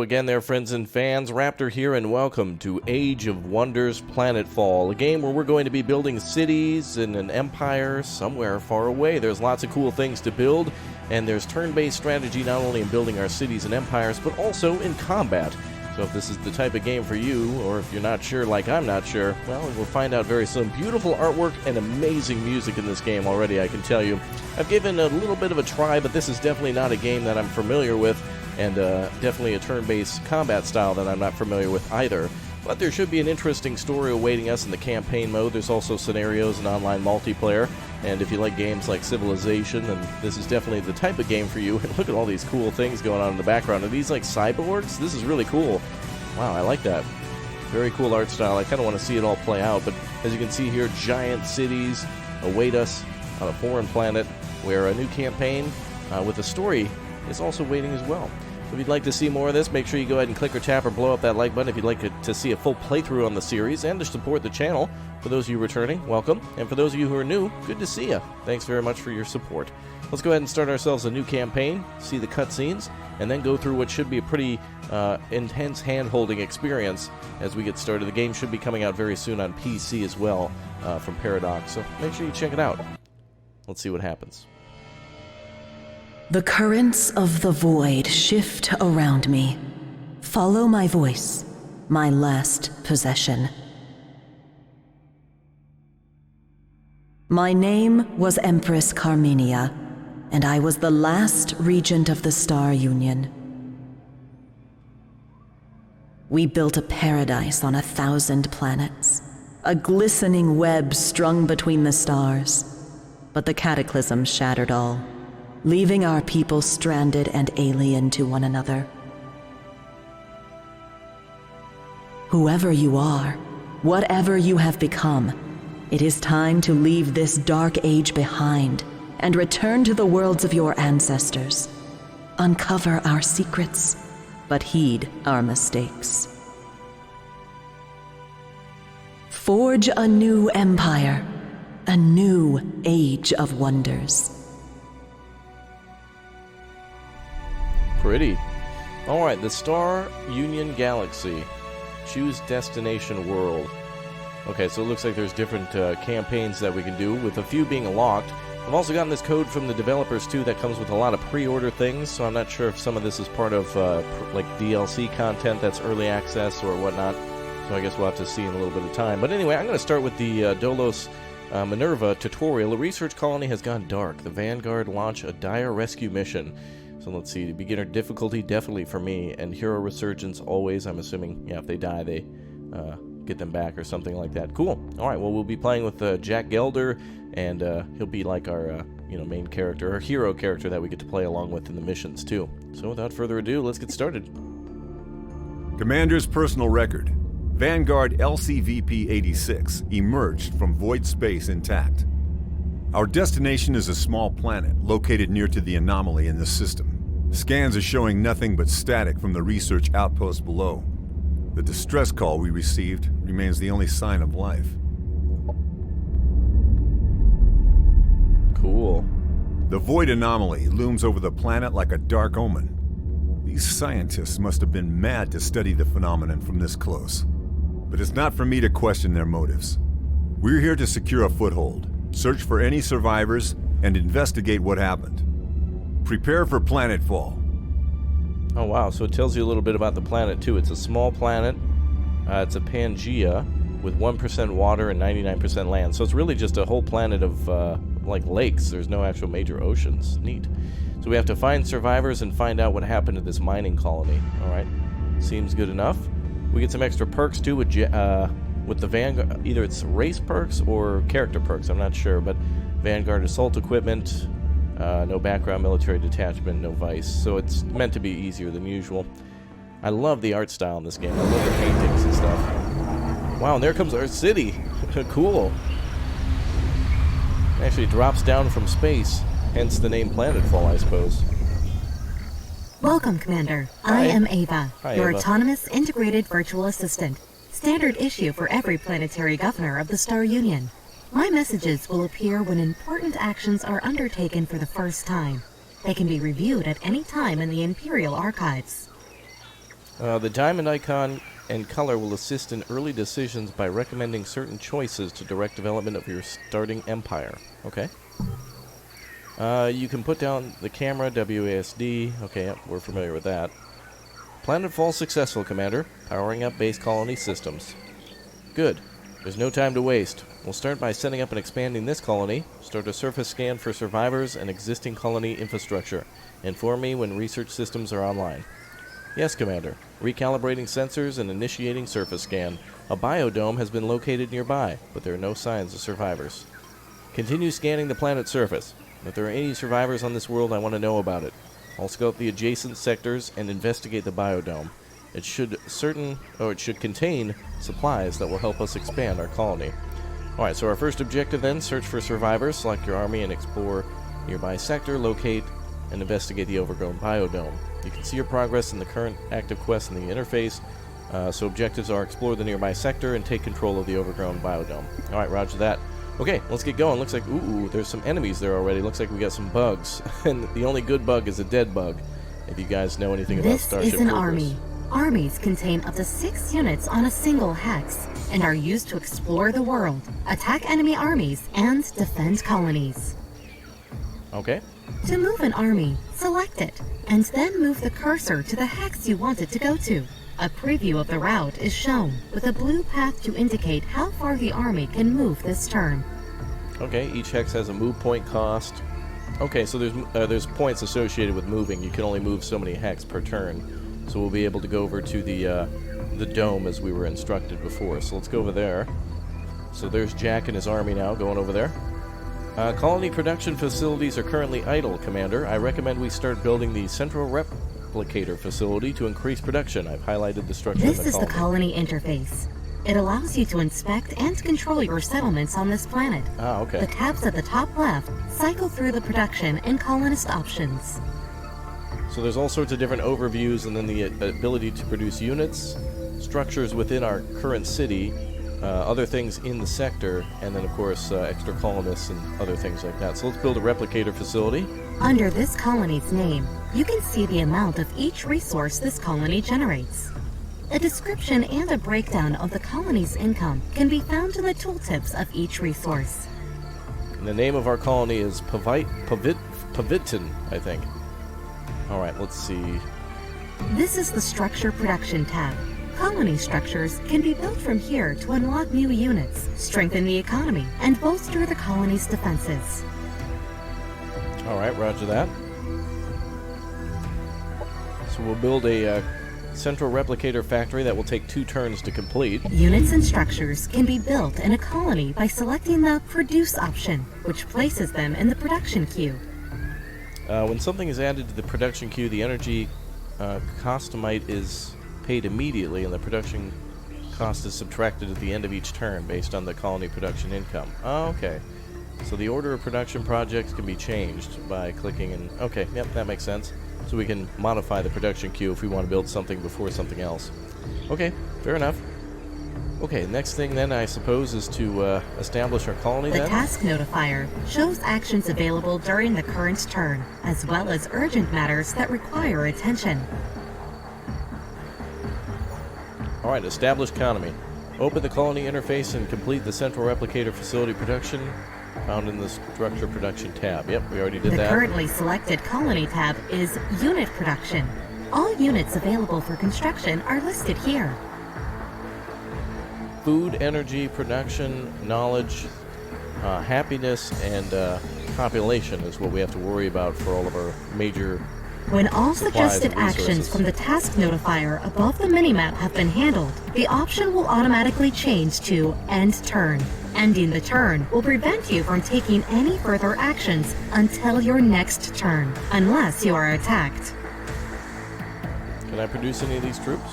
again there, friends and fans. Raptor here, and welcome to Age of Wonders Planetfall, a game where we're going to be building cities in an empire somewhere far away. There's lots of cool things to build, and there's turn-based strategy not only in building our cities and empires, but also in combat. So if this is the type of game for you, or if you're not sure like I'm not sure, well, we'll find out very soon. Beautiful artwork and amazing music in this game already, I can tell you. I've given a little bit of a try, but this is definitely not a game that I'm familiar with, and definitely a turn-based combat style that I'm not familiar with either. But there should be an interesting story awaiting us in the campaign mode. There's also scenarios and online multiplayer, and if you like games like Civilization, then this is definitely the type of game for you. And look at all these cool things going on in the background. Are these like cyborgs? This is really cool. Wow, I like that. Very cool art style. I kind of want to see it all play out, but as you can see here, giant cities await us on a foreign planet where a new campaign with a story is also waiting as well. If you'd like to see more of this, make sure you go ahead and click or tap or blow up that like button if you'd like to see a full playthrough on the series and to support the channel. For those of you returning, welcome. And for those of you who are new, good to see you. Thanks very much for your support. Let's go ahead and start ourselves a new campaign, see the cutscenes, and then go through what should be a pretty intense hand-holding experience as we get started. The game should be coming out very soon on PC as well from Paradox, so make sure you check it out. Let's see what happens. The currents of the void shift around me. Follow my voice, my last possession. My name was Empress Carmenia, and I was the last regent of the Star Union. We built a paradise on 1,000 planets, a glistening web strung between the stars. But the cataclysm shattered all, leaving our people stranded and alien to one another. Whoever you are, whatever you have become, it is time to leave this dark age behind and return to the worlds of your ancestors. Uncover our secrets, but heed our mistakes. Forge a new empire, a new age of wonders. Pretty. Alright, the Star Union Galaxy. Choose destination world. Okay, so it looks like there's different campaigns that we can do, with a few being locked. I've also gotten this code from the developers too that comes with a lot of pre-order things, so I'm not sure if some of this is part of like DLC content that's early access or whatnot. So I guess we'll have to see in a little bit of time. But anyway, I'm going to start with the Dildos Minerva tutorial. A research colony has gone dark. The Vanguard launch a dire rescue mission. So let's see, beginner difficulty definitely for me, and hero resurgence always. I'm assuming, yeah, if they die, they get them back or something like that. Cool. All right, well, we'll be playing with Jack Gelder, and he'll be like our main character, our hero character that we get to play along with in the missions too. So without further ado, let's get started. Commander's personal record. Vanguard LCVP-86 emerged from void space intact. Our destination is a small planet located near to the anomaly in the system. Scans are showing nothing but static from the research outpost below. The distress call we received remains the only sign of life. Cool. The void anomaly looms over the planet like a dark omen. These scientists must have been mad to study the phenomenon from this close. But it's not for me to question their motives. We're here to secure a foothold, search for any survivors, and investigate what happened. Prepare for Planetfall. Oh wow, so it tells you a little bit about the planet too. It's a small planet. It's a Pangea with 1% water and 99% land. So it's really just a whole planet of like lakes. There's no actual major oceans. Neat. So we have to find survivors and find out what happened to this mining colony. Alright, seems good enough. We get some extra perks too with the Vanguard. Either it's race perks or character perks, I'm not sure, but Vanguard assault equipment, no background military detachment, no vice. So it's meant to be easier than usual. I love the art style in this game. I love the paintings and stuff. Wow, and there comes our city. Cool. It actually drops down from space, hence the name Planetfall, I suppose. Welcome, Commander. I am Ava, Hi, your Ava. autonomous integrated virtual assistant. Standard issue for every planetary governor of the Star Union. My messages will appear when important actions are undertaken for the first time. They can be reviewed at any time in the Imperial Archives. The diamond icon and color will assist in early decisions by recommending certain choices to direct development of your starting empire. Okay. You can put down the camera, WASD. Okay, yep, we're familiar with that. Planetfall successful, Commander. Powering up base colony systems. Good. There's no time to waste. We'll start by setting up and expanding this colony. Start a surface scan for survivors and existing colony infrastructure. Inform me when research systems are online. Yes, Commander. Recalibrating sensors and initiating surface scan. A biodome has been located nearby, but there are no signs of survivors. Continue scanning the planet's surface. If there are any survivors on this world, I want to know about it. I'll scout the adjacent sectors and investigate the biodome. It should contain supplies that will help us expand our colony. Alright, so our first objective then, search for survivors, select your army and explore nearby sector, locate and investigate the overgrown biodome. You can see your progress in the current active quest in the interface. So objectives are explore the nearby sector and take control of the overgrown biodome. Alright, roger that. Okay, let's get going. Looks like, ooh, there's some enemies there already. Looks like we got some bugs. And the only good bug is a dead bug. If you guys know anything about Starship This is an Troopers. army. Armies contain up to 6 units on a single hex and are used to explore the world, attack enemy armies, and defend colonies. Okay. To move an army, select it, and then move the cursor to the hex you want it to go to. A preview of the route is shown, with a blue path to indicate how far the army can move this turn. Okay, each hex has a move point cost. Okay, so there's points associated with moving. You can only move so many hex per turn. So we'll be able to go over to the dome as we were instructed before. So let's go over there. So there's Jack and his army now going over there. Colony production facilities are currently idle, Commander. I recommend we start building the central replicator facility to increase production. I've highlighted the structure This in the is the colony interface. It allows you to inspect and control your settlements on this planet. Ah, okay. The tabs at the top left cycle through the production and colonist options. So there's all sorts of different overviews, and then the ability to produce units, structures within our current city, other things in the sector, and then of course extra colonists and other things like that. So let's build a replicator facility. Under this colony's name, you can see the amount of each resource this colony generates. A description and a breakdown of the colony's income can be found in the tooltips of each resource. And the name of our colony is Pavitin, I think. Alright, let's see. This is the Structure Production tab. Colony structures can be built from here to unlock new units, strengthen the economy, and bolster the colony's defenses. Alright, roger that. So we'll build a central replicator factory that will take 2 turns to complete. Units and structures can be built in a colony by selecting the Produce option, which places them in the production queue. When something is added to the production queue, the energy costomite is paid immediately, and the production cost is subtracted at the end of each turn based on the colony production income. Oh, okay. So the order of production projects can be changed by clicking and... Okay, yep, that makes sense. So we can modify the production queue if we want to build something before something else. Okay, fair enough. Okay, next thing then, I suppose, is to establish our colony The then? task notifier shows actions available during the current turn, as well as urgent matters that require attention. Alright, establish colony. Open the colony interface and complete the central replicator facility production found in the structure production tab. Yep, we already did The that. currently selected colony tab is Unit Production. All units available for construction are listed here. Food, energy, production, knowledge, happiness, and population is what we have to worry about for all of our major... When all supplies suggested and resources. actions from the task notifier above the minimap have been handled, the option will automatically change to End Turn. Ending the turn will prevent you from taking any further actions until your next turn, unless you are attacked. Can I produce any of these troops?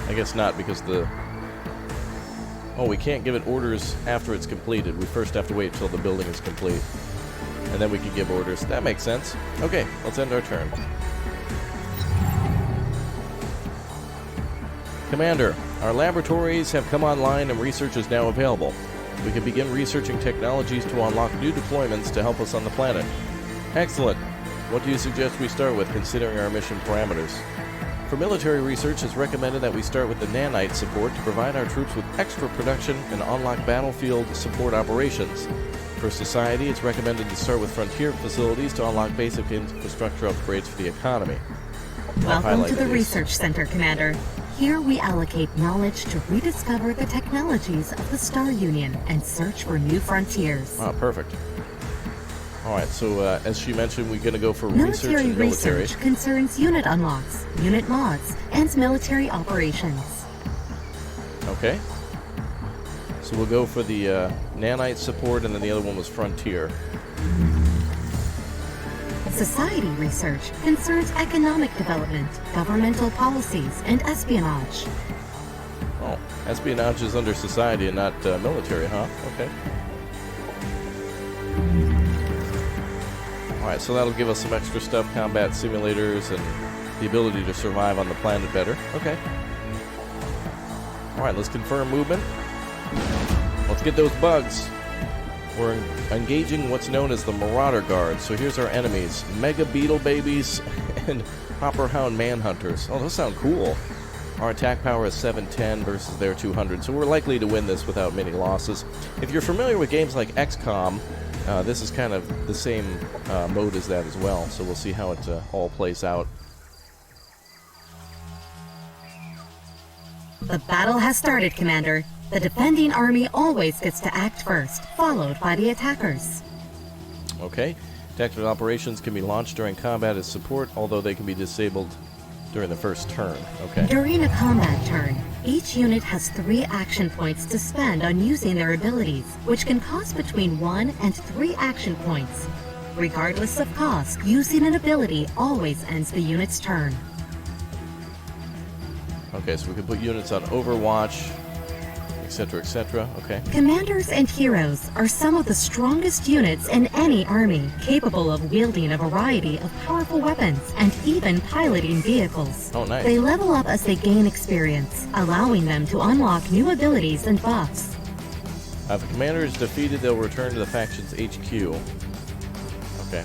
I guess not, because the... Oh, we can't give it orders after it's completed. We first have to wait till the building is complete. And then we can give orders. That makes sense. Okay, let's end our turn. Commander, our laboratories have come online and research is now available. We can begin researching technologies to unlock new deployments to help us on the planet. Excellent. What do you suggest we start with, considering our mission parameters? For military research, it's recommended that we start with the nanite support to provide our troops with extra production and unlock battlefield support operations. For society, it's recommended to start with frontier facilities to unlock basic infrastructure upgrades for the economy. Welcome to the Research Center, Commander. Here we allocate knowledge to rediscover the technologies of the Star Union and search for new frontiers. Ah, perfect. Alright, so as she mentioned, we're going to go for research and military. Research concerns unit unlocks, unit mods, and military operations. Okay. So we'll go for the nanite support, and then the other one was frontier. Society research concerns economic development, governmental policies, and espionage. Oh, espionage is under society and not military, huh? Okay. Alright, so that'll give us some extra stuff, combat simulators, and the ability to survive on the planet better. Okay. Alright, let's confirm movement. Let's get those bugs. We're engaging what's known as the Marauder Guard. So here's our enemies. Mega Beetle Babies and Hopper Hound Manhunters. Oh, those sound cool. Our attack power is 710 versus their 200, so we're likely to win this without many losses. If you're familiar with games like XCOM, this is kind of the same mode as that as well, so we'll see how it all plays out. The battle has started, Commander. The defending army always gets to act first, followed by the attackers. Okay. Tactical operations can be launched during combat as support, although they can be disabled during the first turn. Okay. During a combat turn, each unit has 3 action points to spend on using their abilities, which can cost between 1 and 3 action points. Regardless of cost, using an ability always ends the unit's turn. Okay, so we can put units on Overwatch, etc., etc. Okay. Commanders and heroes are some of the strongest units in any army, capable of wielding a variety of powerful weapons and even piloting vehicles. Oh, nice. They level up as they gain experience, allowing them to unlock new abilities and buffs. If the commander is defeated, they'll return to the faction's HQ. Okay.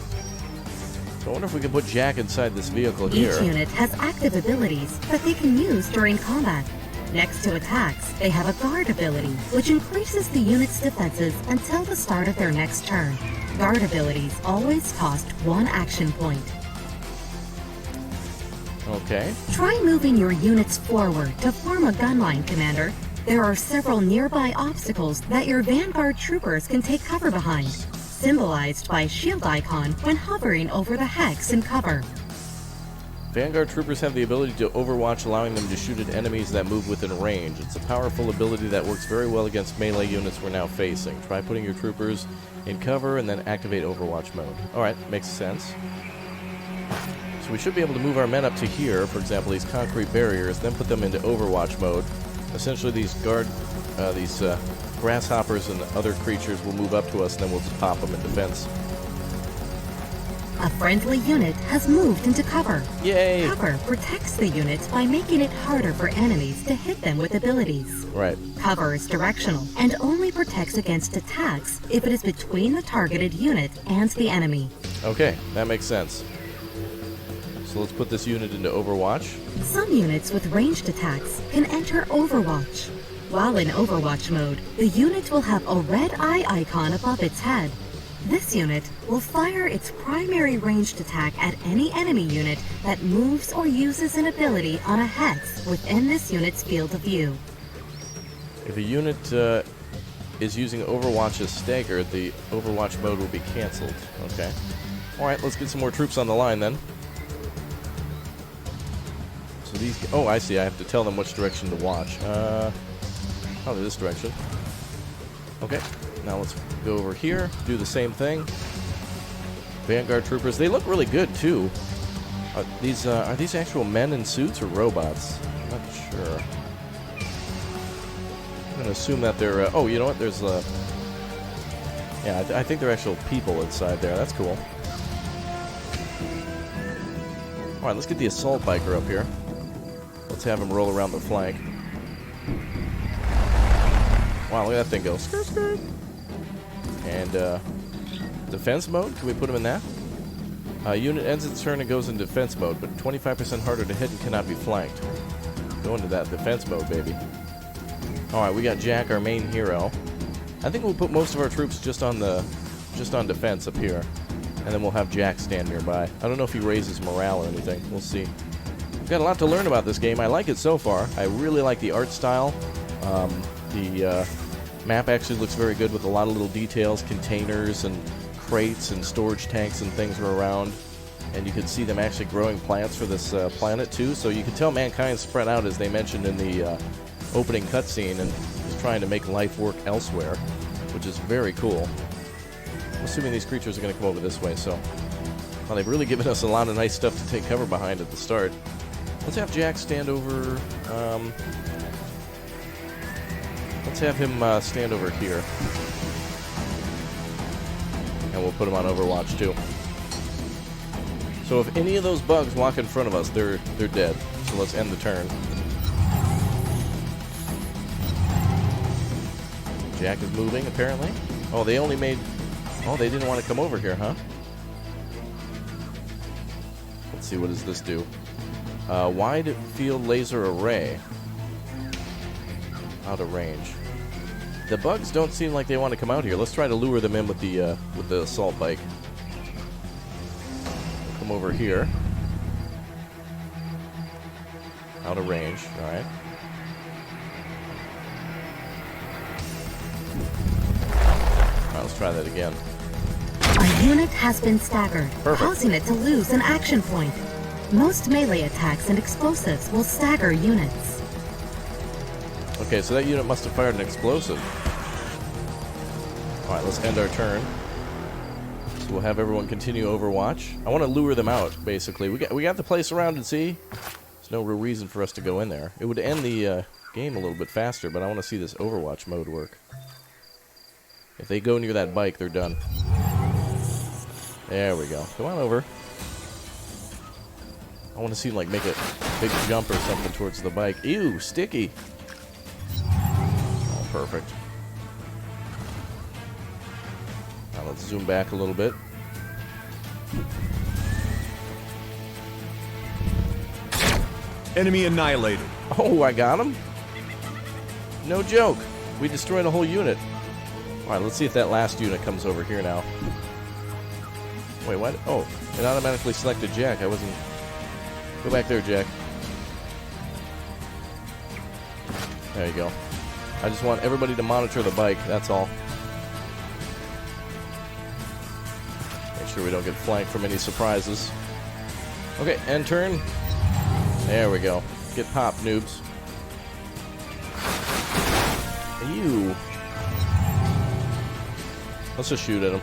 So I wonder if we can put Jack inside this vehicle here. Each unit has active abilities that they can use during combat. Next to attacks, they have a guard ability, which increases the unit's defenses until the start of their next turn. Guard abilities always cost 1 action point. Okay. Try moving your units forward to form a gun line, Commander. There are several nearby obstacles that your Vanguard troopers can take cover behind, symbolized by a shield icon when hovering over the hex in cover. Vanguard troopers have the ability to overwatch, allowing them to shoot at enemies that move within range. It's a powerful ability that works very well against melee units we're now facing. Try putting your troopers in cover and then activate overwatch mode. Alright, makes sense. So we should be able to move our men up to here, for example, these concrete barriers, then put them into overwatch mode. Essentially these grasshoppers and other creatures will move up to us, and then we'll just pop them in defense. A friendly unit has moved into cover. Yay! Cover protects the unit by making it harder for enemies to hit them with abilities. Right. Cover is directional and only protects against attacks if it is between the targeted unit and the enemy. Okay, that makes sense. So let's put this unit into Overwatch. Some units with ranged attacks can enter Overwatch. While in Overwatch mode, the unit will have a red eye icon above its head. This unit will fire its primary ranged attack at any enemy unit that moves or uses an ability on a hex within this unit's field of view. If a unit is using Overwatch as staggered, the Overwatch mode will be cancelled. Okay. Alright, let's get some more troops on the line then. So these... Oh, I see. I have to tell them which direction to watch. Probably this direction. Okay. Now let's go over here, do the same thing. Vanguard troopers, they look really good too. Are these actual men in suits or robots? I'm not sure. I'm gonna assume that they're. Oh, you know what? There's yeah, I think they're actual people inside there. That's cool. All right, let's get the assault biker up here. Let's have him roll around the flank. Wow, look at that thing go. Skirt, skirt. And defense mode, can we put him in that? Unit ends its turn and goes in defense mode, but 25% harder to hit and cannot be flanked. Go into that defense mode, baby. Alright, we got Jack, our main hero. I think we'll put most of our troops just on defense up here. And then we'll have Jack stand nearby. I don't know if he raises morale or anything. We'll see. We've got a lot to learn about this game. I like it so far. I really like the art style. The map actually looks very good with a lot of little details, containers and crates and storage tanks and things are around. And you can see them actually growing plants for this planet too. So you can tell mankind's spread out, as they mentioned in the opening cutscene, and is trying to make life work elsewhere, which is very cool. I'm assuming these creatures are going to come over this way, so... Well, they've really given us a lot of nice stuff to take cover behind at the start. Let's have Jack stand over... let's have him stand over here. And we'll put him on Overwatch, too. So if any of those bugs walk in front of us, they're dead. So let's end the turn. Jack is moving, apparently. Oh, they only made... Oh, they didn't want to come over here, huh? Let's see, what does this do? Wide field laser array. Out of range. The bugs don't seem like they want to come out here. Let's try to lure them in with the assault bike. We'll come over here. Out of range, alright. Alright, let's try that again. A unit has been staggered, Perfect. causing it to lose an action point. Most melee attacks and explosives will stagger units. Okay, so that unit must have fired an explosive. Alright, let's end our turn. So we'll have everyone continue Overwatch. I want to lure them out, basically. We got the place around and see. There's no real reason for us to go in there. It would end the game a little bit faster, but I want to see this Overwatch mode work. If they go near that bike, they're done. There we go. Come on over. I want to see them, like, make a big jump or something towards the bike. Ew, sticky. Oh, perfect. Now let's zoom back a little bit. Enemy annihilated. Oh, I got him? No joke. We destroyed a whole unit. Alright, let's see if that last unit comes over here now. Wait, what? Oh, it automatically selected Jack. I wasn't... Go back there, Jack. There you go. I just want everybody to monitor the bike, that's all. Make sure we don't get flanked from any surprises. Okay, end turn. There we go. Get popped, noobs. Ew. Let's just shoot at him.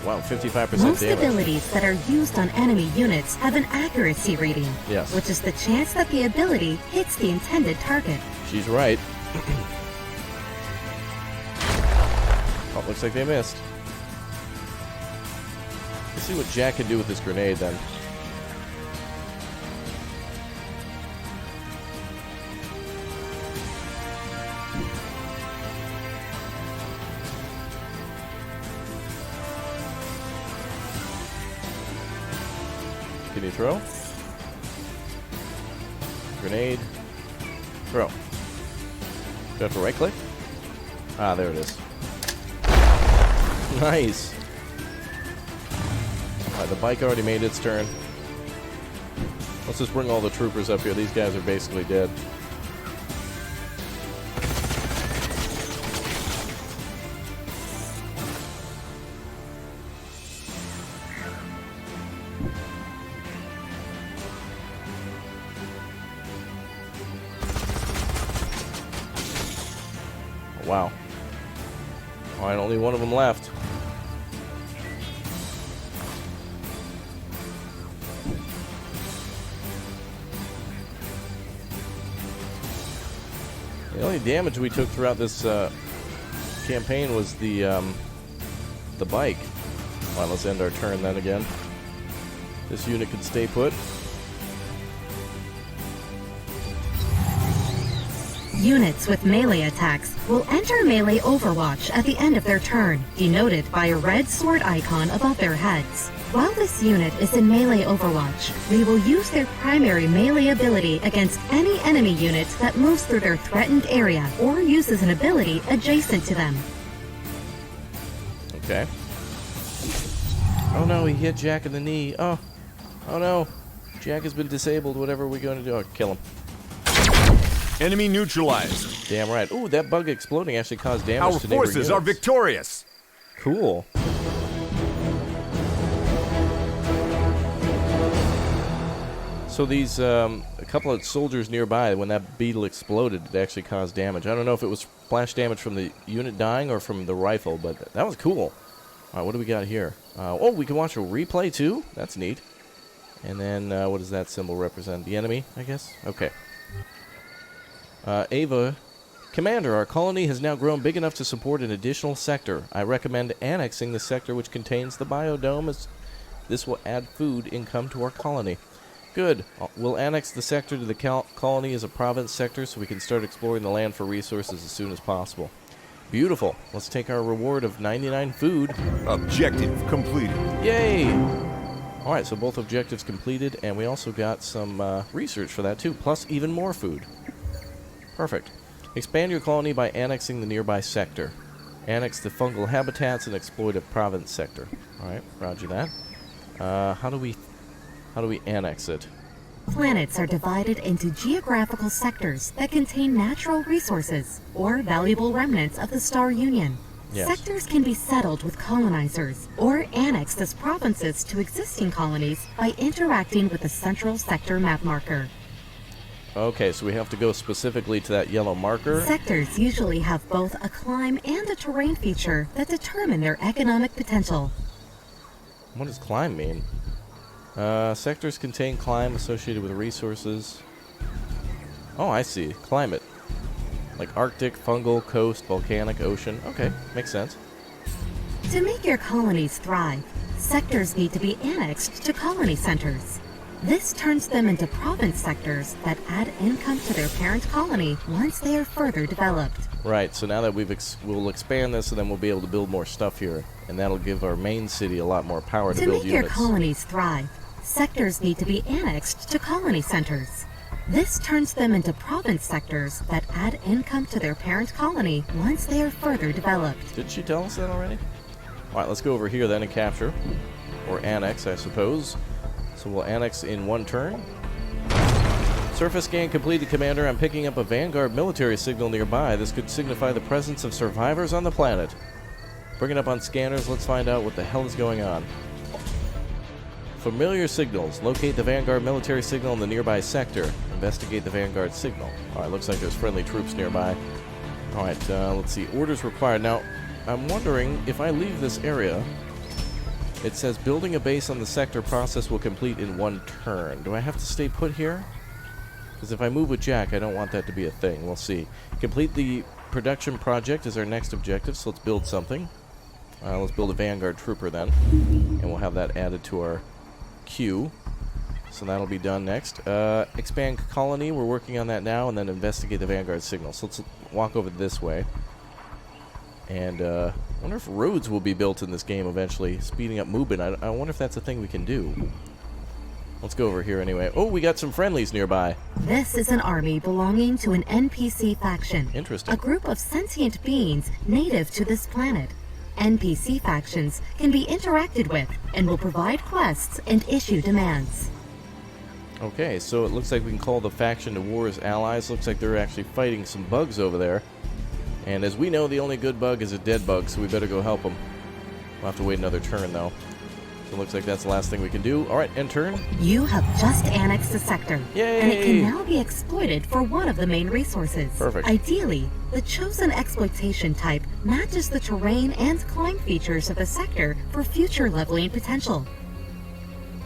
Wow, 55% Most damage. abilities that are used on enemy units have an accuracy rating, Yes. which is the chance that the ability hits the intended target. She's right. Oh, looks like they missed. Let's see what Jack can do with this grenade then. Can you throw? Grenade. Throw. Do I have to right click? Ah, there it is. Nice. Alright, the bike already made its turn. Let's just bring all the troopers up here. These guys are basically dead. Wow. Alright, only one of them left. The only damage we took throughout this campaign was the bike. Alright, let's end our turn then again. This unit can stay put. Units with melee attacks will enter melee Overwatch at the end of their turn, denoted by a red sword icon above their heads. While this unit is in melee Overwatch, they will use their primary melee ability against any enemy unit that moves through their threatened area or uses an ability adjacent to them. Okay. Oh no, he hit Jack in the knee. Oh no. Jack has been disabled. Whatever are we going to do? Oh, kill him. Enemy neutralized. Damn right. Ooh, that bug exploding actually caused damage Our to neighboring forces are units. victorious. Cool. So these, a couple of soldiers nearby, when that beetle exploded, it actually caused damage. I don't know if it was splash damage from the unit dying or from the rifle, but that was cool. All right, what do we got here? Oh, we can watch a replay too? That's neat. And then, what does that symbol represent? The enemy, I guess? Okay. Ava, Commander, our colony has now grown big enough to support an additional sector. I recommend annexing the sector which contains the biodome, as this will add food income to our colony. Good. We'll annex the sector to the colony as a province sector so we can start exploring the land for resources as soon as possible. Beautiful. Let's take our reward of 99 food. Objective completed. Yay! Alright, so both objectives completed, and we also got some research for that too, plus even more food. Perfect. Expand your colony by annexing the nearby sector. Annex the fungal habitats and exploit a province sector. Alright, roger that. How do we annex it? Planets are divided into geographical sectors that contain natural resources or valuable remnants of the Star Union. Yes. Sectors can be settled with colonizers or annexed as provinces to existing colonies by interacting with the central sector map marker. Okay, so we have to go specifically to that yellow marker. Sectors usually have both a climb and a terrain feature that determine their economic potential. What does climb mean? Sectors contain climb associated with resources. Oh, I see. Climate. Like Arctic, fungal, coast, volcanic, ocean. Okay, makes sense. To make your colonies thrive, sectors need to be annexed to colony centers. This turns them into province sectors that add income to their parent colony once they are further developed. Right, so now that we'll expand this, and then we'll be able to build more stuff here, and that'll give our main city a lot more power to build make your units. colonies thrive, sectors need to be annexed to colony centers. This turns them into province sectors that add income to their parent colony once they are further developed. Did she tell us that already? Alright, let's go over here then and capture. Or annex, I suppose. So we'll annex in one turn. Surface scan completed, Commander. I'm picking up a Vanguard military signal nearby. This could signify the presence of survivors on the planet. Bring it up on scanners. Let's find out what the hell is going on. Familiar signals. Locate the Vanguard military signal in the nearby sector. Investigate the Vanguard signal. Alright, looks like there's friendly troops nearby. Alright, let's see. Orders required. Now, I'm wondering if I leave this area... It says building a base on the sector process will complete in one turn. Do I have to stay put here? Because if I move with Jack, I don't want that to be a thing. We'll see. Complete the production project is our next objective, so let's build something. Let's build a Vanguard trooper then. And we'll have that added to our queue. So that'll be done next. Expand colony, we're working on that now, and then investigate the Vanguard signal. So let's walk over this way. And I wonder if roads will be built in this game eventually, speeding up movement. I wonder if that's a thing we can do. Let's go over here anyway. Oh, we got some friendlies nearby. This is an army belonging to an NPC faction. Interesting. A group of sentient beings native to this planet. NPC factions can be interacted with and will provide quests and issue demands. Okay, so it looks like we can call the faction to war as allies. Looks like they're actually fighting some bugs over there. And as we know, the only good bug is a dead bug, so we better go help them. We'll have to wait another turn, though. So it looks like that's the last thing we can do. Alright, end turn. You have just annexed a sector. Yay! And it can now be exploited for one of the main resources. Perfect. Ideally, the chosen exploitation type matches the terrain and climb features of the sector for future leveling potential.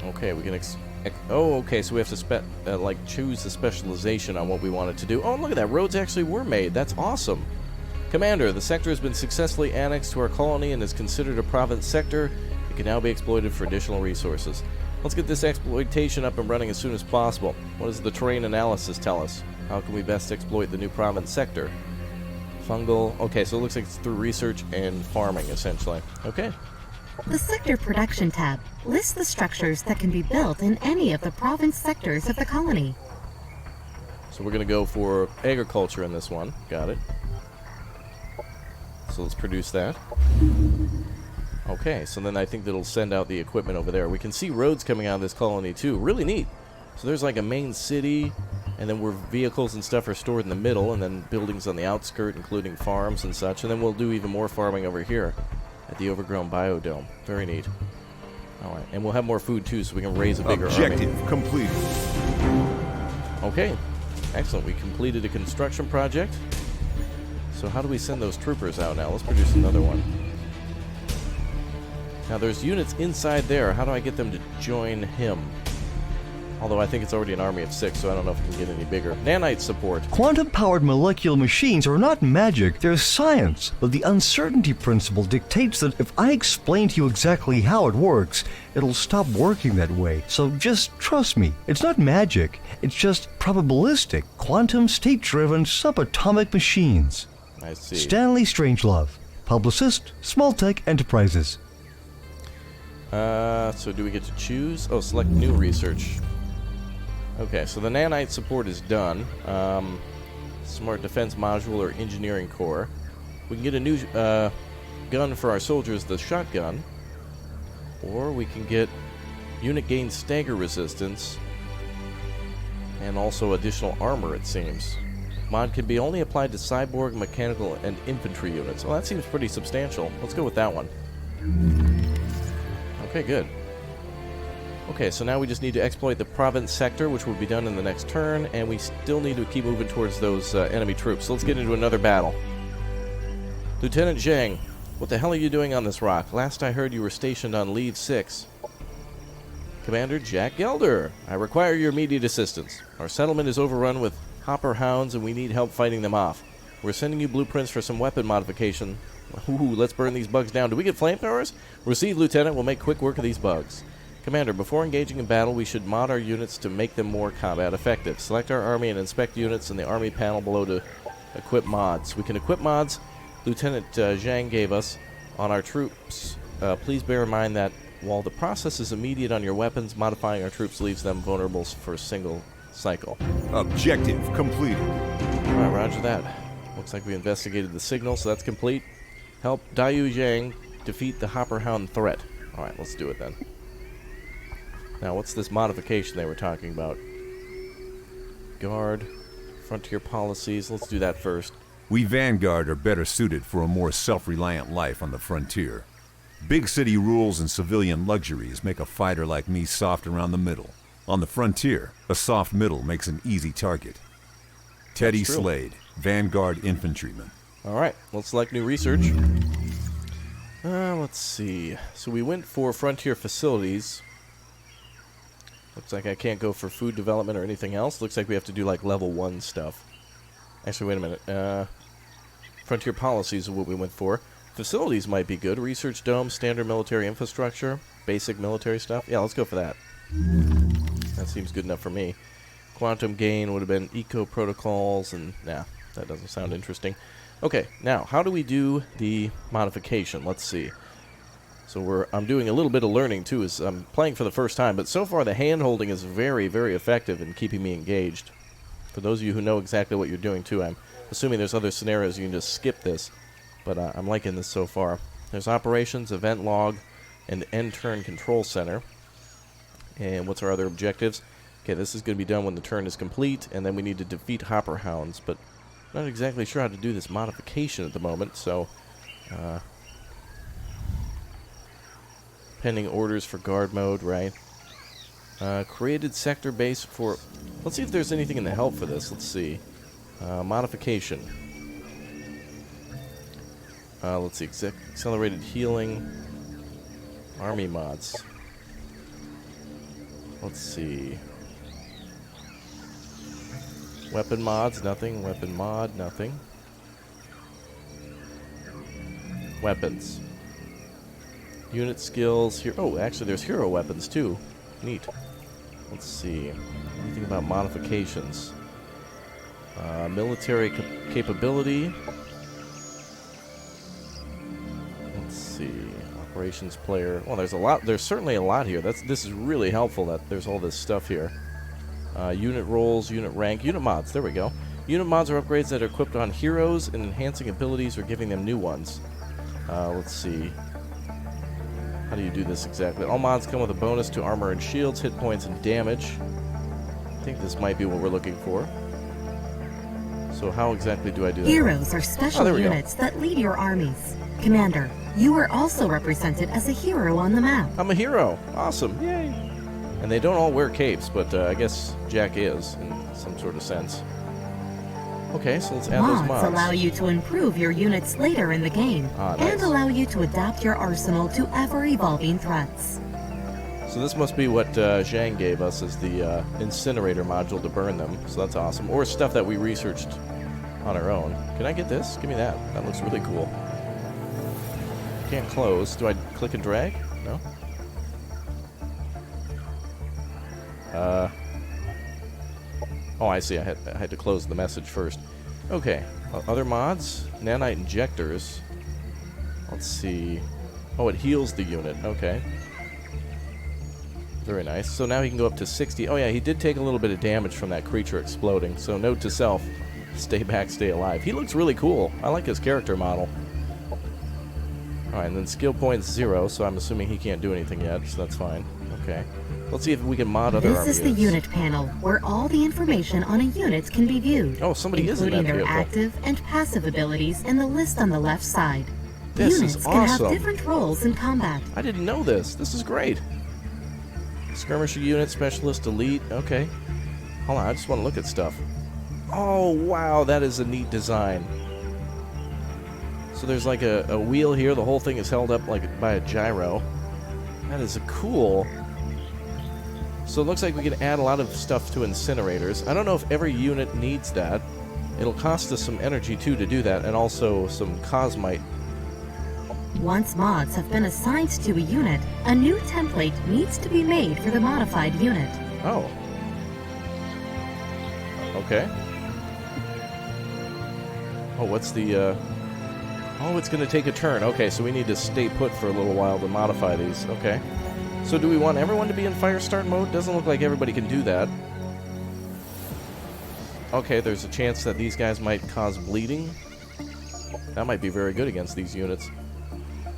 Okay, we can okay, so we have to choose the specialization on what we want it to do. Oh, look at that. Roads actually were made. That's awesome. Commander, the sector has been successfully annexed to our colony and is considered a province sector. It can now be exploited for additional resources. Let's get this exploitation up and running as soon as possible. What does the terrain analysis tell us? How can we best exploit the new province sector? Fungal. Okay, so it looks like it's through research and farming, essentially. Okay. The Sector Production tab lists the structures that can be built in any of the province sectors of the colony. So we're going to go for agriculture in this one. Got it. So let's produce that. Okay, so then I think that'll send out the equipment over there. We can see roads coming out of this colony too. Really neat. So there's like a main city, and then where vehicles and stuff are stored in the middle, and then buildings on the outskirt, including farms and such. And then we'll do even more farming over here at the overgrown biodome. Very neat. All right, and we'll have more food too, so we can raise a bigger Objective army. completed. Okay, excellent. We completed a construction project. So how do we send those troopers out now? Let's produce another one. Now there's units inside there. How do I get them to join him? Although I think it's already an army of 6, so I don't know if it can get any bigger. Nanite support. Quantum-powered molecular machines are not magic, they're science. But the uncertainty principle dictates that if I explain to you exactly how it works, it'll stop working that way. So just trust me. It's not magic, it's just probabilistic, quantum state-driven subatomic machines. I see. Stanley Strangelove, publicist, Smalltech Enterprises. So do we get to choose? Oh, select new research. Okay, so the nanite support is done. Smart defense module or engineering core. We can get a new gun for our soldiers, the shotgun. Or we can get unit gain stagger resistance. And also additional armor, it seems. Mod can be only applied to cyborg, mechanical, and infantry units. Well, that seems pretty substantial. Let's go with that one. Okay, good. Okay, so now we just need to exploit the province sector, which will be done in the next turn, and we still need to keep moving towards those enemy troops. So let's get into another battle. Lieutenant Zhang, what the hell are you doing on this rock? Last I heard you were stationed on Leave 6. Commander Jack Gelder, I require your immediate assistance. Our settlement is overrun with hopper hounds, and we need help fighting them off. We're sending you blueprints for some weapon modification. Ooh, let's burn these bugs down. Do we get flamethrowers? Receive, Lieutenant. We'll make quick work of these bugs. Commander, before engaging in battle, we should mod our units to make them more combat effective. Select our army and inspect units in the army panel below to equip mods. We can equip mods Lieutenant Zhang gave us on our troops. Please bear in mind that while the process is immediate on your weapons, modifying our troops leaves them vulnerable for a single cycle. Objective completed. Alright, roger that. Looks like we investigated the signal, so that's complete. Help Dayu Zhang defeat the Hopper Hound threat. Alright, let's do it then. Now, what's this modification they were talking about? Guard, frontier policies. Let's do that first. We Vanguard are better suited for a more self-reliant life on the frontier. Big city rules and civilian luxuries make a fighter like me soft around the middle. On the frontier, a soft middle makes an easy target. Teddy Slade, Vanguard Infantryman. Alright, let's select new research. Let's see. So we went for frontier facilities. Looks like I can't go for food development or anything else. Looks like we have to do like level 1 stuff. Actually, wait a minute. Frontier policies is what we went for. Facilities might be good. Research dome, standard military infrastructure, basic military stuff. Yeah, let's go for that. That seems good enough for me. Quantum gain would have been eco protocols, and nah, that doesn't sound interesting. Okay, now, how do we do the modification? Let's see. So I'm doing a little bit of learning too, as I'm playing for the first time, but so far the hand-holding is very, very effective in keeping me engaged. For those of you who know exactly what you're doing too, I'm assuming there's other scenarios you can just skip this, but I'm liking this so far. There's operations, event log, and end turn control center. And what's our other objectives? Okay, this is going to be done when the turn is complete, and then we need to defeat hopper hounds, but I'm not exactly sure how to do this modification at the moment, so pending orders for guard mode, right? Created sector base for... Let's see if there's anything in the help for this. Let's see. Modification. Let's see. Accelerated healing. Army mods. Let's see. Weapon mods, nothing. Weapon mod, nothing. Weapons. Unit skills here. Oh, actually, there's hero weapons too. Neat. Let's see. Anything about modifications? Military capability. Let's see. Operations player. Well, there's a lot. There's certainly a lot here. This is really helpful that there's all this stuff here. Unit roles, unit rank, unit mods. There we go. Unit mods are upgrades that are equipped on heroes and enhancing abilities or giving them new ones. Let's see. How do you do this exactly? All mods come with a bonus to armor and shields, hit points, and damage. I think this might be what we're looking for. So how exactly do I do that? Heroes are special units that lead your armies. Commander, you are also represented as a hero on the map. I'm a hero. Awesome. Yay. And they don't all wear capes, but I guess Jack is, in some sort of sense. Okay, so let's add those mods. Allow you to improve your units later in the game, nice. And allow you to adapt your arsenal to ever-evolving threats. So this must be what Zhang gave us as the Incinerator Module to burn them, so that's awesome. Or stuff that we researched on our own. Can I get this? Give me that. That looks really cool. Can't close. Do I click and drag? No? Oh, I see. I had to close the message first. Okay. Other mods? Nanite injectors. Let's see. Oh, it heals the unit. Okay. Very nice. So now he can go up to 60. Oh, yeah, he did take a little bit of damage from that creature exploding. So note to self, stay back, stay alive. He looks really cool. I like his character model. Alright, and then skill points 0, so I'm assuming he can't do anything yet, so that's fine. Okay. Let's see if we can mod other army This is the unit panel, where all the information on a unit can be viewed. Oh, somebody is in that including their vehicle. active and passive abilities in the list on the left side. This Units is can awesome. have different roles in combat. I didn't know this. This is great. Skirmisher unit, specialist, elite. Okay. Hold on, I just want to look at stuff. Oh, wow, that is a neat design. So there's like a wheel here. The whole thing is held up like by a gyro. That is cool. So it looks like we can add a lot of stuff to incinerators. I don't know if every unit needs that. It'll cost us some energy, too, to do that, and also some cosmite. Once mods have been assigned to a unit, a new template needs to be made for the modified unit. Oh. Okay. Oh, what's the, Oh, it's going to take a turn. Okay, so we need to stay put for a little while to modify these. Okay. So do we want everyone to be in fire start mode? Doesn't look like everybody can do that. Okay, there's a chance that these guys might cause bleeding. That might be very good against these units.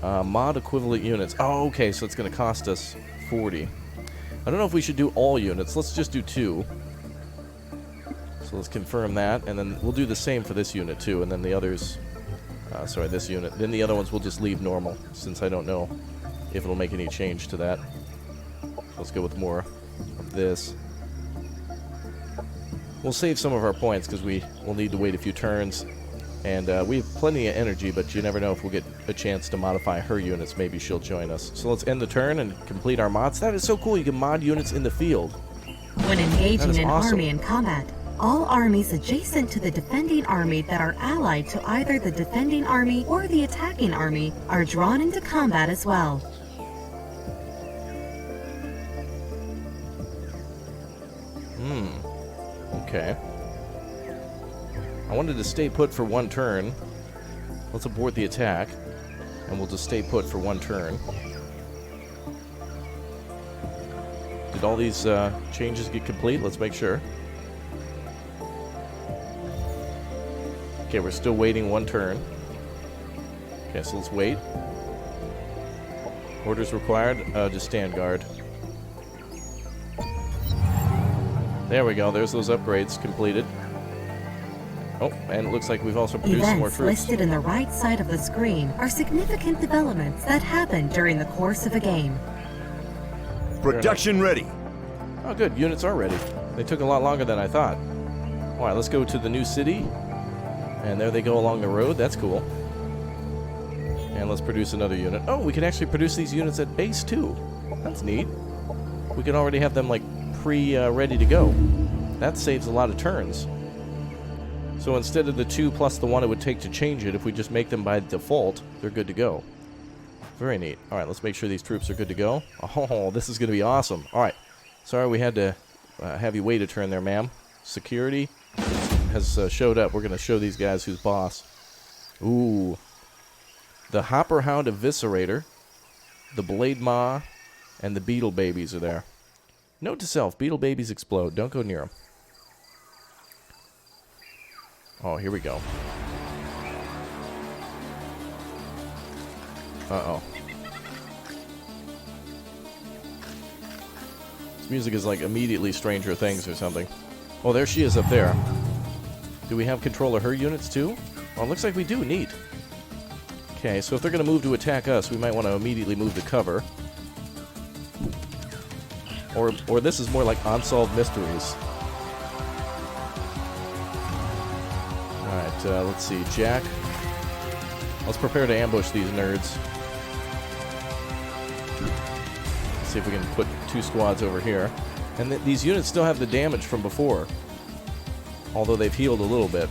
Mod equivalent units. Oh, okay, so it's going to cost us 40. I don't know if we should do all units. Let's just do 2. So let's confirm that, and then we'll do the same for this unit too, and then the others... sorry, this unit. Then the other ones we'll just leave normal, since I don't know if it'll make any change to that. Let's go with more of this. We'll save some of our points, because we will need to wait a few turns. And we have plenty of energy, but you never know if we'll get a chance to modify her units. Maybe she'll join us. So let's end the turn and complete our mods. That is so cool. You can mod units in the field. When engaging an awesome. army in combat, all armies adjacent to the defending army that are allied to either the defending army or the attacking army are drawn into combat as well. Okay. I wanted to stay put for one turn. Let's abort the attack, and we'll just stay put for one turn. Did all these changes get complete? Let's make sure. Okay, we're still waiting one turn. Okay, so let's wait. Orders required. Just stand guard. There we go. There's those upgrades completed. Oh, and it looks like we've also produced some more Events troops. listed in the right side of the screen are significant developments that happen during the course of a game. Production ready. Oh, good. Units are ready. They took a lot longer than I thought. All right, let's go to the new city. And there they go along the road. That's cool. And let's produce another unit. Oh, we can actually produce these units at base, too. That's neat. We can already have them, like, ready to go. That saves a lot of turns. So instead of the 2 plus the 1 it would take to change it, if we just make them by default, they're good to go. Very neat. All right, let's make sure these troops are good to go. Oh, this is going to be awesome. All right. Sorry we had to have you wait a turn there, ma'am. Security. has showed up. We're going to show these guys who's boss. Ooh. The Hopper Hound Eviscerator, the Blade Maw, and the Beetle Babies are there. Note to self, Beetle Babies explode. Don't go near them. Oh, here we go. Uh-oh. This music is like immediately Stranger Things or something. Oh, there she is up there. Do we have control of her units too? Oh, it looks like we do. Neat. Okay, so if they're going to move to attack us, we might want to immediately move to cover. Or this is more like Unsolved Mysteries. Alright, let's see. Jack. Let's prepare to ambush these nerds. Let's see if we can put 2 squads over here. And these units still have the damage from before. Although they've healed a little bit.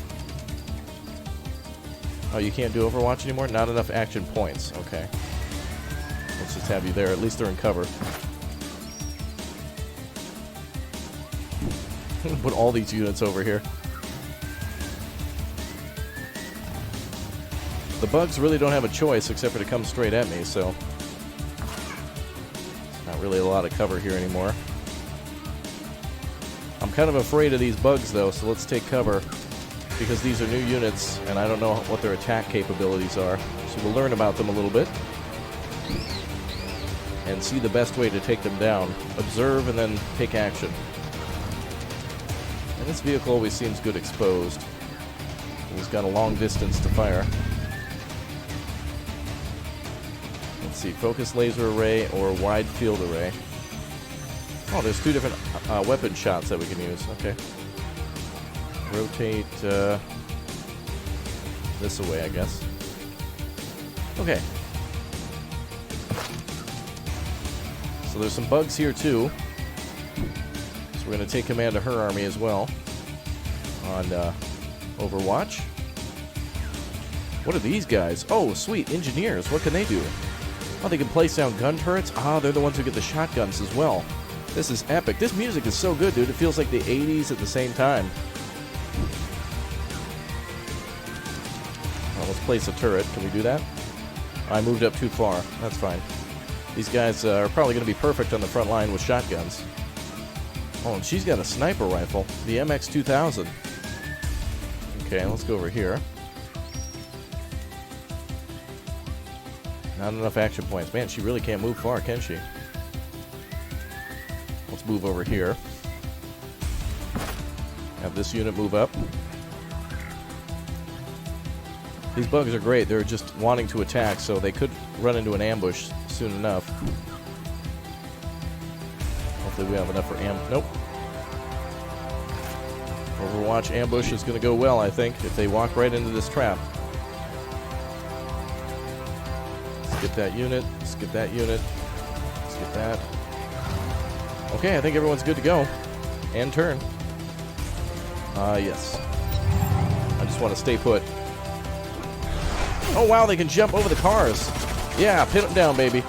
Oh, you can't do Overwatch anymore? Not enough action points. Okay. Let's just have you there. At least they're in cover. Put all these units over here. The bugs really don't have a choice except for to come straight at me, so... not really a lot of cover here anymore. I'm kind of afraid of these bugs, though, so let's take cover. Because these are new units, and I don't know what their attack capabilities are. So we'll learn about them a little bit. And see the best way to take them down. Observe and then take action. And this vehicle always seems good exposed. He's got a long distance to fire. Let's see, focus laser array or wide field array. Oh, there's 2 different weapon shots that we can use. Okay. Rotate this away, I guess. Okay. So there's some bugs here too. So we're going to take command of her army as well on Overwatch. What are these guys? Oh, sweet. Engineers. What can they do? Oh, they can place down gun turrets? Ah, they're the ones who get the shotguns as well. This is epic. This music is so good, dude. It feels like the 80s at the same time. Well, let's place a turret. Can we do that? I moved up too far. That's fine. These guys are probably going to be perfect on the front line with shotguns. Oh, and she's got a sniper rifle. The MX-2000. Okay, let's go over here. Not enough action points. Man, she really can't move far, can she? Let's move over here. Have this unit move up. These bugs are great. They're just wanting to attack, so they could run into an ambush soon enough. Hopefully we have enough for Nope. Overwatch ambush is going to go well, I think, if they walk right into this trap. Let's get that unit. Let's get that unit. Let's get that. Okay, I think everyone's good to go. And turn. Yes. I just want to stay put. Oh, wow, they can jump over the cars. Yeah, pin them down, baby.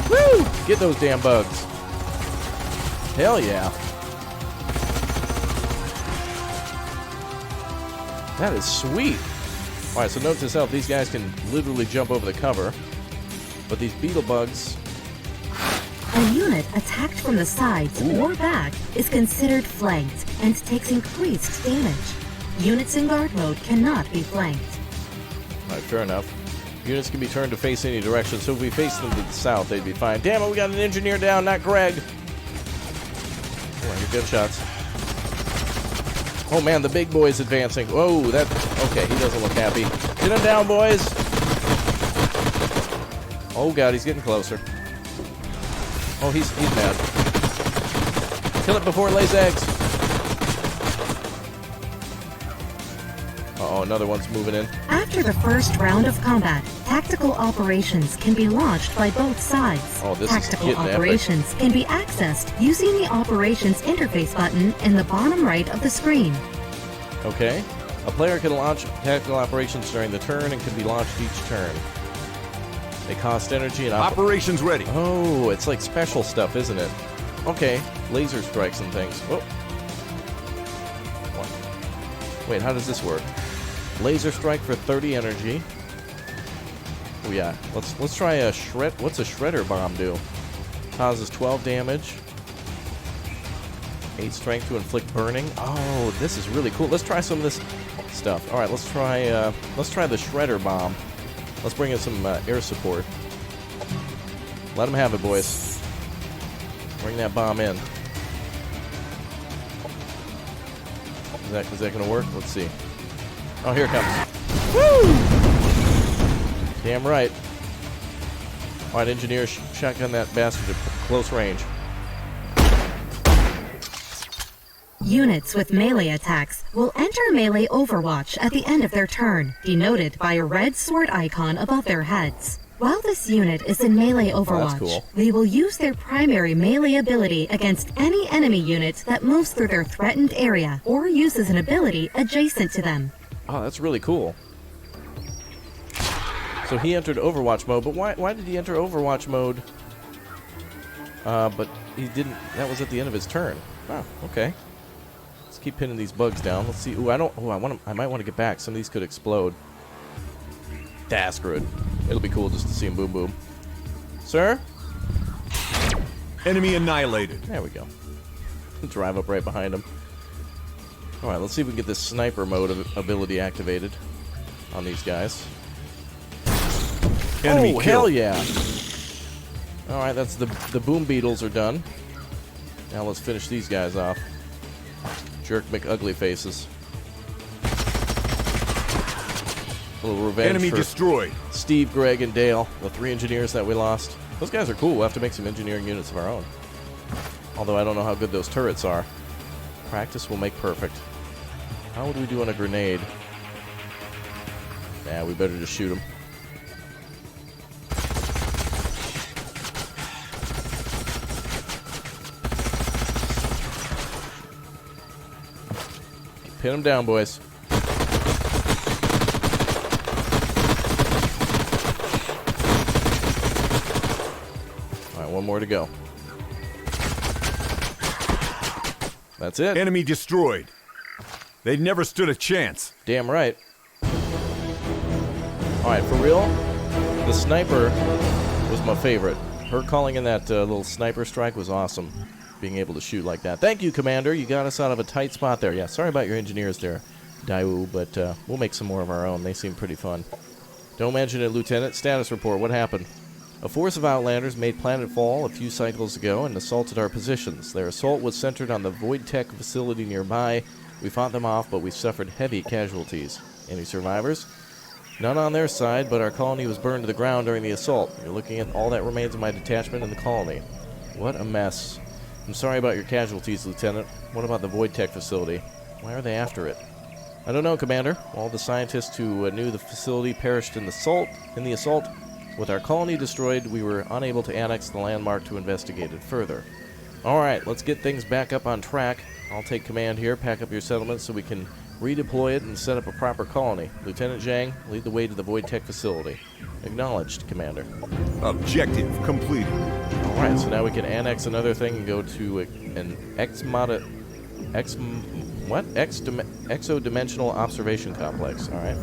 Woo! Get those damn bugs. Hell yeah. That is sweet. Alright, so note to self, these guys can literally jump over the cover. But these beetle bugs... A unit attacked from the sides or back is considered flanked and takes increased damage. Units in guard mode cannot be flanked. Alright, fair enough. Units can be turned to face any direction, so if we face them to the south, they'd be fine. Damn it, we got an engineer down, not Greg! Oh, I hear gunshots. Oh man, the big boy's advancing. Whoa, that... Okay, he doesn't look happy. Get him down, boys! Oh god, he's getting closer. Oh, he's mad. Kill it before it lays eggs. Uh-oh, another one's moving in. After the first round of combat, tactical operations can be launched by both sides. Oh, this tactical is getting operations epic. can be accessed using the operations interface button in the bottom right of the screen. Okay. A player can launch tactical operations during the turn and can be launched each turn. They cost energy and... Operations ready. Oh, it's like special stuff, isn't it? Okay. Laser strikes and things. Whoop. Wait, how does this work? Laser strike for 30 energy. Oh yeah, let's try a shred. What's a shredder bomb do? Causes 12 damage. 8 strength to inflict burning. Oh, this is really cool. Let's try some of this stuff. All right, let's try the shredder bomb. Let's bring in some air support. Let them have it, boys. Bring that bomb in. Is that gonna work? Let's see. Oh, here it comes. Woo! Damn right. All right, engineers, shotgun that bastard at close range. Units with melee attacks will enter melee overwatch at the end of their turn, denoted by a red sword icon above their heads. While this unit is in melee overwatch, cool. They will use their primary melee ability against any enemy unit that moves through their threatened area or uses an ability adjacent to them. Oh, that's really cool. So he entered Overwatch mode, but why did he enter Overwatch mode? But he didn't. That was at the end of his turn. Oh, okay. Let's keep pinning these bugs down. Let's see. Ooh, I might want to get back. Some of these could explode. That's good. It'll be cool just to see him boom boom. Sir? Enemy annihilated. There we go. Drive up right behind him. Alright, let's see if we can get this sniper mode ability activated on these guys. Enemy oh, kill. hell yeah! Alright, that's the boom beetles are done. Now let's finish these guys off. Jerk McUgly faces. A little revenge Enemy for destroyed. Steve, Greg, and Dale, the 3 engineers that we lost. Those guys are cool. We'll have to make some engineering units of our own. Although I don't know how good those turrets are. Practice will make perfect. How would we do on a grenade? Nah, we better just shoot them. Pin them down, boys. Alright, one more to go. That's it. Enemy destroyed. They never stood a chance. Damn right. Alright, for real, the sniper was my favorite. Her calling in that little sniper strike was awesome. Being able to shoot like that. Thank you, Commander. You got us out of a tight spot there. Yeah, sorry about your engineers there, Daewoo, but we'll make some more of our own. They seem pretty fun. Don't mention it, Lieutenant. Status report. What happened? A force of Outlanders made Planetfall a few cycles ago and assaulted our positions. Their assault was centered on the Void Tech facility nearby. We fought them off, but we suffered heavy casualties. Any survivors? None on their side, but our colony was burned to the ground during the assault. You're looking at all that remains of my detachment in the colony. What a mess. I'm sorry about your casualties, Lieutenant. What about the Void Tech facility? Why are they after it? I don't know, Commander. All the scientists who knew the facility perished in the assault. With our colony destroyed, we were unable to annex the landmark to investigate it further. Alright, let's get things back up on track. I'll take command here, pack up your settlement so we can redeploy it and set up a proper colony. Lieutenant Zhang, lead the way to the Void Tech facility. Acknowledged, Commander. Objective completed. Alright, so now we can annex another thing and go to an exodimensional observation complex. Alright.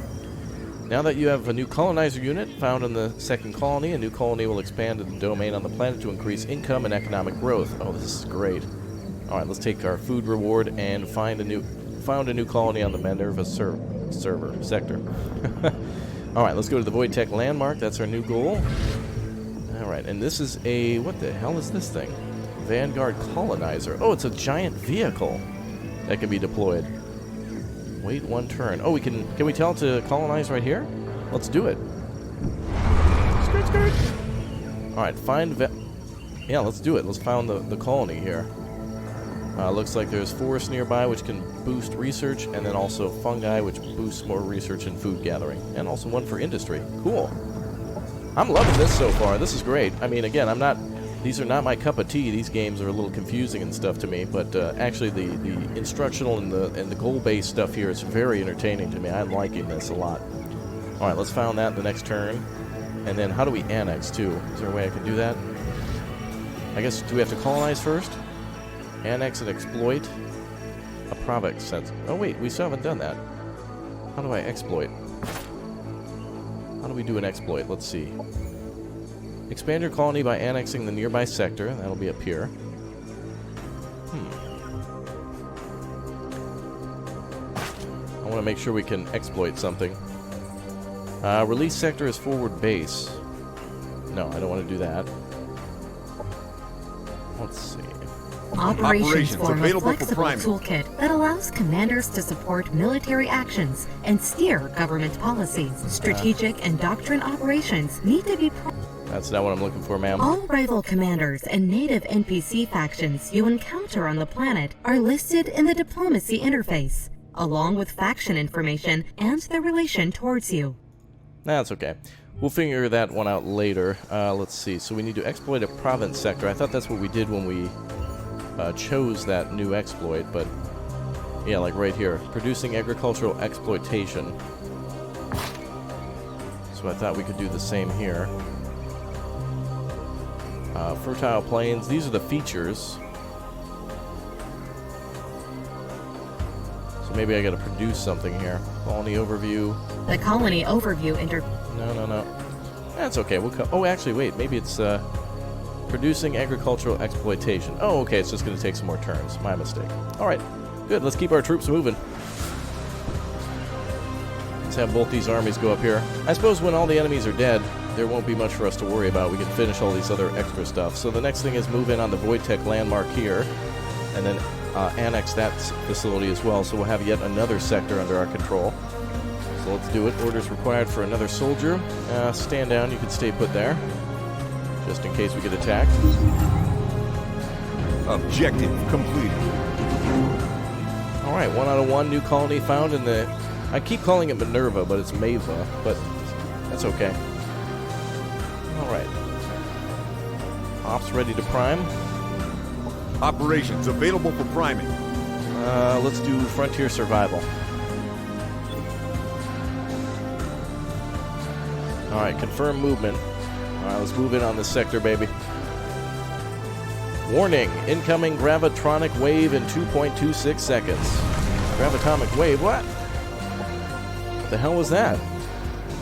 Now that you have a new colonizer unit found in the second colony, a new colony will expand the domain on the planet to increase income and economic growth. Oh, this is great. Alright, let's take our food reward and found a new colony on the Minerva sector. Alright, let's go to the Void Tech landmark. That's our new goal. Alright, and this is a... what the hell is this thing? Vanguard colonizer. Oh, it's a giant vehicle that can be deployed. Wait one turn. Oh, can we tell it to colonize right here? Let's do it. Skirt, skirt. Alright, yeah, let's do it. Let's find the colony here. Looks like there's forests nearby which can boost research, and then also fungi which boosts more research and food gathering. And also one for industry. Cool. I'm loving this so far. This is great. I mean, again, these are not my cup of tea. These games are a little confusing and stuff to me, but actually the instructional and the goal-based stuff here is very entertaining to me. I'm liking this a lot. Alright, let's find that the next turn. And then how do we annex, too? Is there a way I can do that? I guess, do we have to colonize first? Annex and exploit? a Provex sense. Oh wait, we still haven't done that. How do I exploit? How do we do an exploit? Let's see. Expand your colony by annexing the nearby sector. That'll be up here. I want to make sure we can exploit something. Release sector is forward base. No, I don't want to do that. Let's see. Operations form a available for flexible priming. toolkit that allows commanders to support military actions and steer government policies. Strategic and doctrine operations need to be That's not what I'm looking for, ma'am. All rival commanders and native NPC factions you encounter on the planet are listed in the diplomacy interface, along with faction information and their relation towards you. That's okay. We'll figure that one out later. Let's see. So we need to exploit a province sector. I thought that's what we did when we chose that new exploit, but yeah, like right here. Producing agricultural exploitation. So I thought we could do the same here. Fertile plains. These are the features. So maybe I gotta produce something here. Colony overview. The colony overview No. That's okay. We'll oh, actually, wait. Maybe it's producing agricultural exploitation. Oh, okay. It's just going to take some more turns. My mistake. All right. Good. Let's keep our troops moving. Let's have both these armies go up here. I suppose when all the enemies are dead, there won't be much for us to worry about. We can finish all these other extra stuff. So the next thing is move in on the Void Tech landmark here, and then annex that facility as well. So we'll have yet another sector under our control. So let's do it. Orders required for another soldier. Stand down. You can stay put there, just in case we get attacked. Objective completed. All right, 1 out of 1. New colony found in the... I keep calling it Minerva, but it's Mava, but that's okay. All right. Ops ready to prime. Operations available for priming. Let's do Frontier Survival. All right, confirm movement. All right, let's move in on this sector, baby. Warning, incoming gravitronic wave in 2.26 seconds. Gravitomic wave, what? What the hell was that?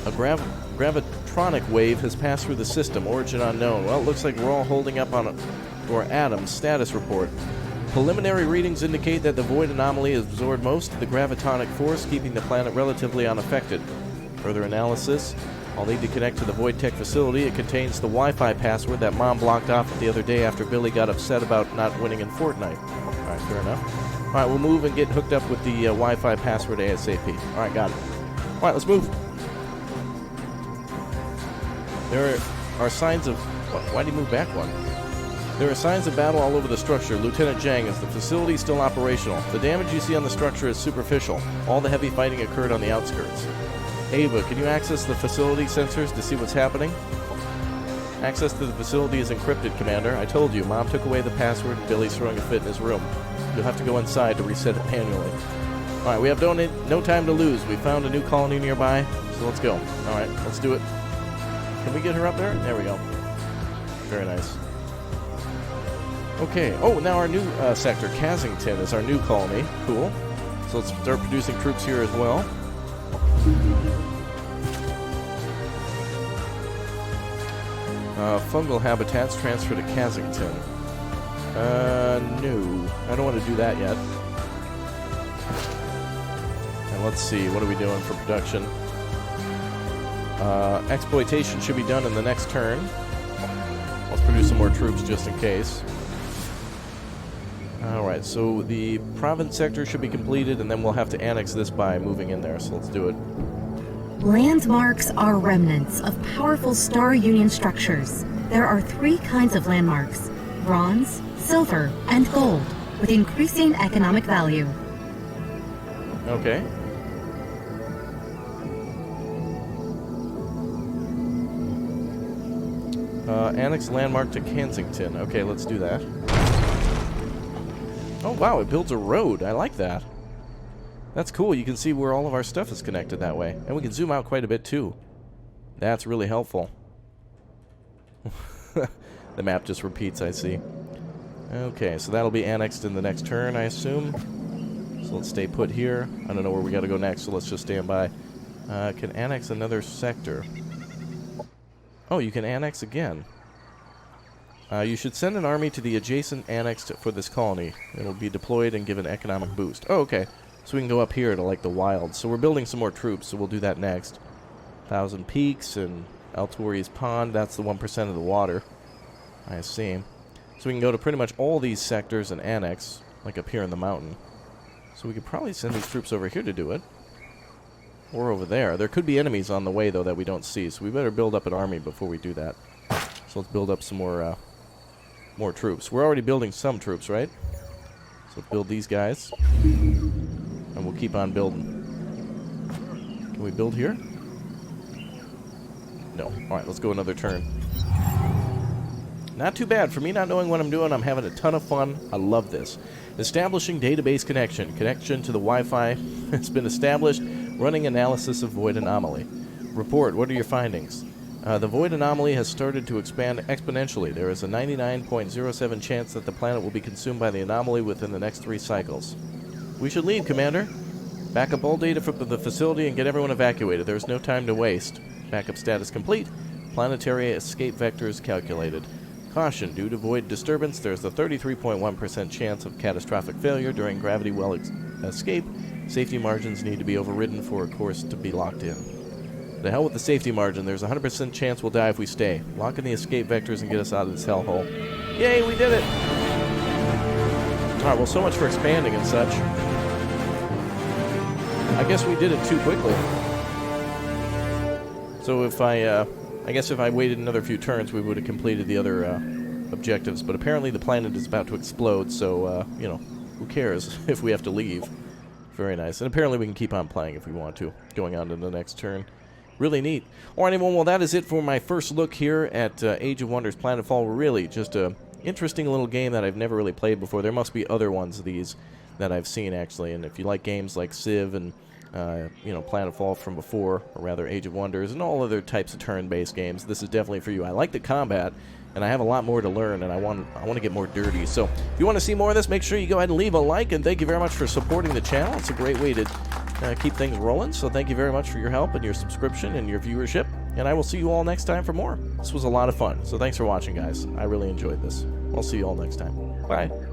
A gravitronic wave has passed through the system, origin unknown. Well, it looks like we're all holding up on our Adams status report. Preliminary readings indicate that the void anomaly has absorbed most of the gravitonic force, keeping the planet relatively unaffected. Further analysis, I'll need to connect to the Void Tech facility. It contains the Wi-Fi password that Mom blocked off the other day after Billy got upset about not winning in Fortnite. Alright, fair enough. Alright, we'll move and get hooked up with the Wi-Fi password ASAP. Alright, got it. Alright, let's move. There are signs of... Why did he move back one? There are signs of battle all over the structure. Lieutenant Zhang, is the facility still operational? The damage you see on the structure is superficial. All the heavy fighting occurred on the outskirts. Ava, can you access the facility sensors to see what's happening? Access to the facility is encrypted, Commander. I told you, Mom took away the password and Billy's throwing a fit in his room. You'll have to go inside to reset it manually. Alright, we have no time to lose. We found a new colony nearby, so let's go. Alright, let's do it. Can we get her up there? There we go. Very nice. Okay, oh, now our new sector, Kazington, is our new colony. Cool. So let's start producing troops here as well. Fungal habitats transfer to Kazington. No. I don't want to do that yet. And let's see, what are we doing for production? Exploitation should be done in the next turn. Let's produce some more troops just in case. Alright, so the province sector should be completed, and then we'll have to annex this by moving in there, so let's do it. Landmarks are remnants of powerful Star Union structures. There are 3 kinds of landmarks: bronze, silver, and gold, with increasing economic value. Okay. Annex landmark to Kensington. Okay, let's do that. Oh wow, it builds a road. I like that. That's cool. You can see where all of our stuff is connected that way. And we can zoom out quite a bit too. That's really helpful. The map just repeats, I see. Okay, so that'll be annexed in the next turn, I assume. So let's stay put here. I don't know where we got to go next, so let's just stand by. Can annex another sector. Oh, you can annex again. You should send an army to the adjacent annex for this colony. It'll be deployed and give an economic boost. Oh, okay. So we can go up here to, like, the wilds. So we're building some more troops, so we'll do that next. 1,000 Peaks and Altori's Pond. That's the 1% of the water. I see. So we can go to pretty much all these sectors and annex, like up here in the mountain. So we could probably send these troops over here to do it. Or over there. There could be enemies on the way, though, that we don't see. So we better build up an army before we do that. So let's build up some more troops. We're already building some troops, right? So let's build these guys. And we'll keep on building. Can we build here? No. Alright, let's go another turn. Not too bad. For me not knowing what I'm doing, I'm having a ton of fun. I love this. Establishing database connection. Connection to the Wi-Fi has been established. Running analysis of void anomaly. Report, what are your findings? The void anomaly has started to expand exponentially. There is a 99.07 chance that the planet will be consumed by the anomaly within the next 3 cycles. We should leave, Commander. Back up all data from the facility and get everyone evacuated. There is no time to waste. Backup status complete. Planetary escape vectors calculated. Caution, due to void disturbance, there is a 33.1% chance of catastrophic failure during gravity well escape. Safety margins need to be overridden for a course to be locked in. The hell with the safety margin. There's a 100% chance we'll die if we stay. Lock in the escape vectors and get us out of this hellhole. Yay, we did it! Alright, well, so much for expanding and such. I guess we did it too quickly. So if I guess if I waited another few turns, we would have completed the other objectives. But apparently the planet is about to explode, so, you know, who cares if we have to leave. Very nice. And apparently we can keep on playing if we want to, going on to the next turn. Really neat. Alright, everyone, well, that is it for my first look here at Age of Wonders Planetfall. Really just a interesting little game that I've never really played before. There must be other ones of these that I've seen, actually. And if you like games like Civ and, you know, Planetfall from before, or rather Age of Wonders, and all other types of turn-based games, this is definitely for you. I like the combat, and I have a lot more to learn, and I want to get more dirty. So if you want to see more of this, make sure you go ahead and leave a like, and thank you very much for supporting the channel. It's a great way to keep things rolling, so thank you very much for your help and your subscription and your viewership, and I will see you all next time for more. This was a lot of fun, so thanks for watching, guys. I really enjoyed this. I'll see you all next time. Bye.